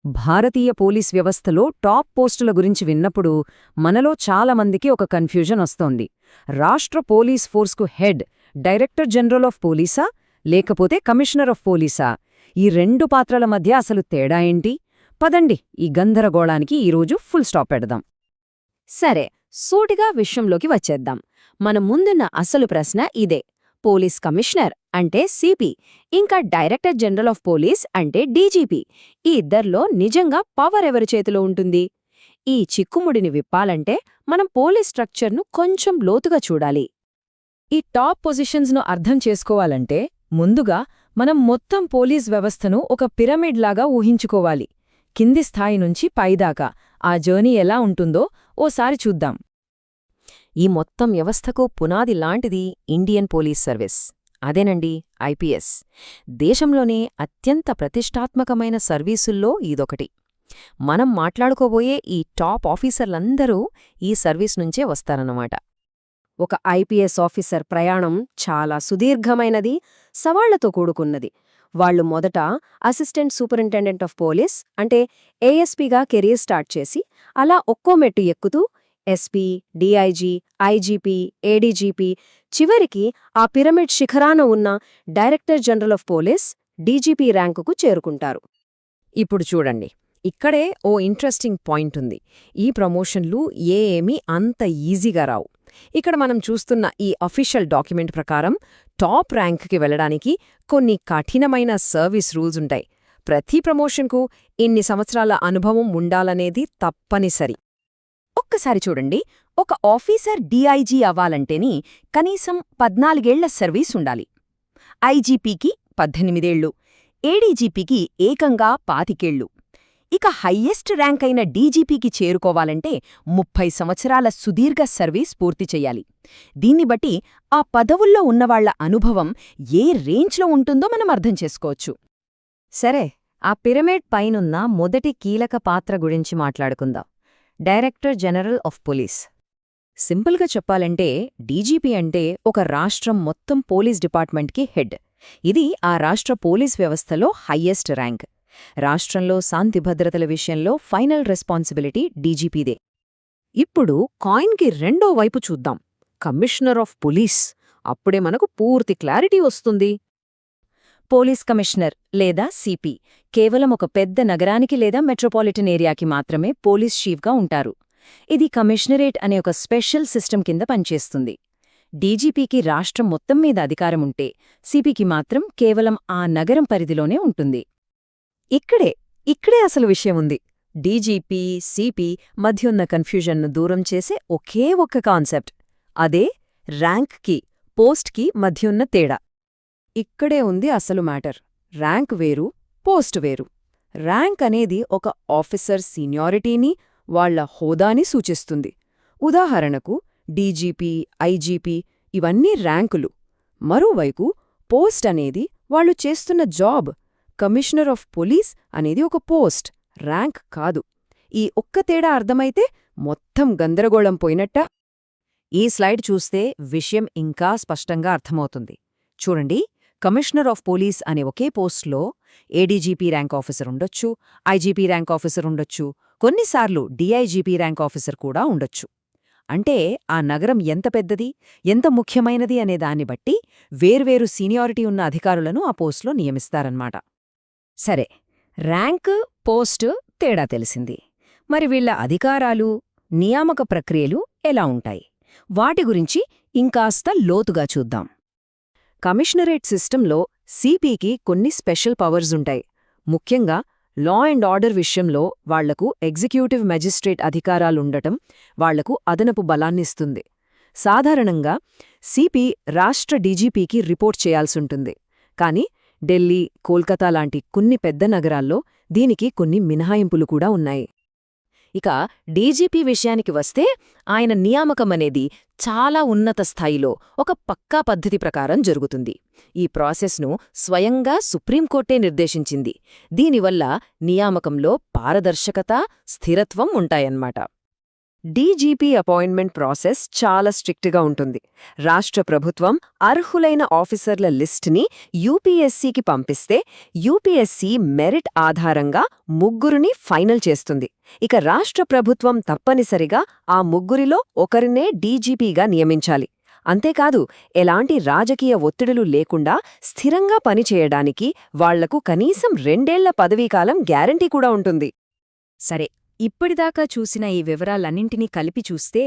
భారతీయ police వ్యవస్థలో top పోస్టుల గురించి విన్నప్పుడు మనలో చాలామందికి ఒక కన్ఫ్యూజన్ వస్తోంది. రాష్ట్ర పోలీస్ ఫోర్స్కు హెడ్ డైరెక్టర్ జనరల్ ఆఫ్ పోలీసా లేకపోతే కమిషనర్ ఆఫ్ పోలీసా? ఈ రెండు పాత్రల మధ్య అసలు తేడా ఏంటి? పదండి, ఈ గందరగోళానికి ఈరోజు ఫుల్ స్టాప్ పెడదాం. సరే, సూటిగా విషయంలోకి వచ్చేద్దాం. మన ముందున్న అసలు ప్రశ్న ఇదే. పోలీస్ కమిషనర్ అంటే సిపి, ఇంకా డైరెక్టర్ జనరల్ ఆఫ్ పోలీస్ అంటే డీజీపీ, ఈ ఇద్దర్లో నిజంగా పవర్ ఎవరి చేతిలో ఉంటుంది? ఈ చిక్కుముడిని విప్పాలంటే మనం పోలీస్ స్ట్రక్చర్ను కొంచెం లోతుగా చూడాలి. ఈ టాప్ పొజిషన్స్ను అర్థం చేసుకోవాలంటే ముందుగా మనం మొత్తం పోలీస్ వ్యవస్థను ఒక పిరమిడ్ లాగా ఊహించుకోవాలి. కింది స్థాయి నుంచి పైదాకా ఆ జర్నీ ఎలా ఉంటుందో ఓసారి చూద్దాం. ఈ మొత్తం వ్యవస్థకు పునాది లాంటిది ఇండియన్ పోలీస్ సర్వీస్. అదేనండి, ఐపీఎస్. దేశంలోనే అత్యంత ప్రతిష్టాత్మకమైన సర్వీసుల్లో ఇదొకటి. మనం మాట్లాడుకోబోయే ఈ టాప్ ఆఫీసర్లందరూ ఈ సర్వీస్ నుంచే వస్తారన్నమాట. ఒక ఐపీఎస్ ఆఫీసర్ ప్రయాణం చాలా సుదీర్ఘమైనది, సవాళ్లతో కూడుకున్నది. వాళ్లు మొదట అసిస్టెంట్ సూపరింటెండెంట్ ఆఫ్ పోలీస్ అంటే ఏఎస్పీగా కెరీర్ స్టార్ట్ చేసి అలా ఒక్కో మెట్టు ఎక్కుతూ ఎస్పీ, డీఐజీ, ఐజీపీ, ఏడీజీపీ, చివరికి ఆ పిరమిడ్ శిఖరాన ఉన్న director general of police DGP ర్యాంకుకు చేరుకుంటారు. ఇప్పుడు చూడండి, ఇక్కడే ఓ ఇంట్రెస్టింగ్ పాయింట్ ఉంది. ఈ ప్రమోషన్లు ఏమీ అంత ఈజీగా రావు. ఇక్కడ మనం చూస్తున్న ఈ అఫీషియల్ డాక్యుమెంట్ ప్రకారం టాప్ ర్యాంక్కి వెళ్లడానికి కొన్ని కఠినమైన సర్వీస్ రూల్స్ ఉంటాయి. ప్రతి ప్రమోషన్కు ఇన్ని సంవత్సరాల అనుభవం ఉండాలనేది తప్పనిసరి. ఒక్కసారి చూడండి, ఒక ఆఫీసర్ డీఐజీ అవ్వాలంటేని కనీసం 14 ఏళ్ల సర్వీస్ ఉండాలి. ఐజీపీకి 18 ఏళ్లు, ఏడీజీపీకి ఏకంగా 25 ఏళ్లు. ఇక హయ్యెస్ట్ ర్యాంక్ అయిన డీజీపీకి చేరుకోవాలంటే 30 సంవత్సరాల సుదీర్ఘ సర్వీస్ పూర్తి చెయ్యాలి. దీన్ని బట్టి ఆ పదవుల్లో ఉన్నవాళ్ల అనుభవం ఏ రేంజ్లో ఉంటుందో మనం అర్థం చేసుకోవచ్చు. సరే, ఆ పిరమిడ్ పైనున్న మొదటి కీలక పాత్ర గురించి మాట్లాడుకుందాం. Director general of police. సింపుల్గా చెప్పాలంటే డీజీపీ అంటే ఒక రాష్ట్రం మొత్తం పోలీస్ డిపార్ట్మెంట్కి హెడ్. ఇది ఆ రాష్ట్ర పోలీస్ వ్యవస్థలో హయ్యెస్ట్ ర్యాంక్. రాష్ట్రంలో శాంతి భద్రతల విషయంలో ఫైనల్ రెస్పాన్సిబిలిటీ డీజీపీదే. ఇప్పుడు కాయిన్కి రెండో వైపు చూద్దాం, కమిషనర్ ఆఫ్ పోలీస్. అప్పుడే మనకు పూర్తి క్లారిటీ వస్తుంది. పోలీస్ కమిషనర్ లేదా సిపి కేవలం ఒక పెద్ద నగరానికి లేదా మెట్రోపాలిటన్ ఏరియాకి మాత్రమే పోలీస్ చీఫ్గా ఉంటారు. ఇది కమిషనరేట్ అనే ఒక స్పెషల్ సిస్టమ్ కింద పనిచేస్తుంది. డీజీపీకి రాష్ట్రం మొత్తం మీద అధికారముంటే సిపికి మాత్రం కేవలం ఆ నగరం పరిధిలోనే ఉంటుంది. ఇక్కడే అసలు విషయం ఉంది. డీజీపీ, సిపి మధ్యున్న కన్ఫ్యూజన్ను దూరం చేసే ఒకే ఒక్క కాన్సెప్ట్. అదే ర్యాంక్కి, పోస్ట్కి మధ్యున్న తేడా. ఇక్కడే ఉంది అసలు మ్యాటర్. ర్యాంక్ వేరు, పోస్ట్ వేరు. ర్యాంక్ అనేది ఒక ఆఫీసర్ సీనియారిటీని, వాళ్ల హోదాని సూచిస్తుంది. ఉదాహరణకు డీజీపీ, ఐజీపీ ఇవన్నీ ర్యాంకులు. మరోవైపు పోస్ట్ అనేది వాళ్లు చేస్తున్న జాబ్. కమిషనర్ ఆఫ్ పోలీస్ అనేది ఒక పోస్ట్, ర్యాంక్ కాదు. ఈ ఒక్క తేడా అర్థమైతే మొత్తం గందరగోళం పోయినట్ట. ఈ స్లైడ్ చూస్తే విషయం ఇంకా స్పష్టంగా అర్థమవుతుంది. చూడండి, కమిషనర్ ఆఫ్ పోలీస్ అనే ఒకే పోస్ట్లో ఏడీజీపీ ర్యాంక్ ఆఫీసర్ ఉండొచ్చు, ఐజీపీ ర్యాంక్ ఆఫీసర్ ఉండొచ్చు, కొన్నిసార్లు డీఐజీపీ ర్యాంక్ ఆఫీసర్ కూడా ఉండొచ్చు. అంటే ఆ నగరం ఎంత పెద్దది, ఎంత ముఖ్యమైనది అనే దాన్ని బట్టి వేర్వేరు సీనియారిటీ ఉన్న అధికారులను ఆ పోస్ట్లో నియమిస్తారన్నమాట. సరే, ర్యాంక్, పోస్టు తేడా తెలిసింది. మరి వీళ్ల అధికారాలు, నియామక ప్రక్రియలు ఎలా ఉంటాయి? వాటి గురించి ఇంకాస్త లోతుగా చూద్దాం. కమిషనరేట్ సిస్టంలో సిపికి కొన్ని స్పెషల్ పవర్స్ ఉంటాయి. ముఖ్యంగా లా అండ్ ఆర్డర్ విషయంలో వాళ్లకు ఎగ్జిక్యూటివ్ మెజిస్ట్రేట్ అధికారాలుండటం వాళ్లకు అదనపు బలాన్నిస్తుంది. సాధారణంగా సిపి రాష్ట్ర డీజీపీకి రిపోర్ట్ చేయాల్సుంటుంది. కాని ఢిల్లీ, కోల్కతా లాంటి కొన్ని పెద్ద నగరాల్లో దీనికి కొన్ని మినహాయింపులు కూడా ఉన్నాయి. ఇక డీజీపీ విషయానికి వస్తే ఆయన నియామకమనేది చాలా ఉన్నత స్థాయిలో ఒక పక్కా పద్ధతి ప్రకారం జరుగుతుంది. ఈ ప్రాసెస్ను స్వయంగా సుప్రీంకోర్టే నిర్దేశించింది. దీనివల్ల నియామకంలో పారదర్శకత, స్థిరత్వం ఉంటాయన్నమాట. డీజీపీ అపాయింట్మెంట్ ప్రాసెస్ చాలా స్ట్రిక్ట్గా ఉంటుంది. రాష్ట్ర ప్రభుత్వం అర్హులైన ఆఫీసర్ల లిస్టుని యూపీఎస్సీకి పంపిస్తే యూపీఎస్సీ మెరిట్ ఆధారంగా ముగ్గురిని ఫైనల్ చేస్తుంది. ఇక రాష్ట్ర ప్రభుత్వం తప్పనిసరిగా ఆ ముగ్గురిలో ఒకరినే డీజీపీగా నియమించాలి. అంతేకాదు, ఎలాంటి రాజకీయ ఒత్తిడులు లేకుండా స్థిరంగా పనిచేయడానికి వాళ్లకు కనీసం 2 ఏళ్ల పదవీకాలం గ్యారంటీ కూడా ఉంటుంది. సరే, ఇప్పటిదాకా చూసిన ఈ వివరాలన్నింటినీ కలిపి చూస్తే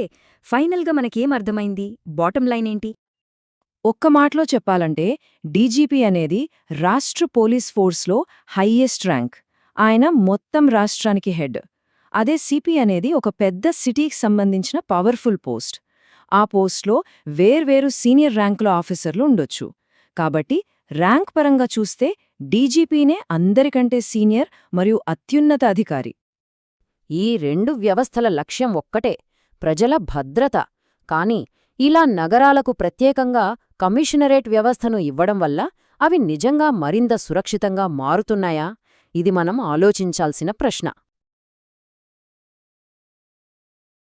ఫైనల్గా మనకేమర్థమైంది? బాటం లైన్ ఏంటి? ఒక్క మాటలో చెప్పాలంటే డీజీపీ అనేది రాష్ట్ర పోలీస్ ఫోర్స్లో హైయెస్ట్ ర్యాంక్. ఆయన మొత్తం రాష్ట్రానికి హెడ్. అదే సిపి అనేది ఒక పెద్ద సిటీకి సంబంధించిన పవర్ఫుల్ పోస్ట్. ఆ పోస్ట్లో వేర్వేరు సీనియర్ ర్యాంకుల ఆఫీసర్లు ఉండొచ్చు. కాబట్టి ర్యాంక్ పరంగా చూస్తే డీజీపీనే అందరికంటే సీనియర్ మరియు అత్యున్నత అధికారి. ఈ 2 వ్యవస్థల లక్ష్యం ఒక్కటే, ప్రజల భద్రత. కాని ఇలా నగరాలకు ప్రత్యేకంగా కమిషనరేట్ వ్యవస్థను ఇవ్వడం వల్ల అవి నిజంగా మరింత సురక్షితంగా మారుతున్నాయా? ఇది మనం ఆలోచించాల్సిన ప్రశ్న.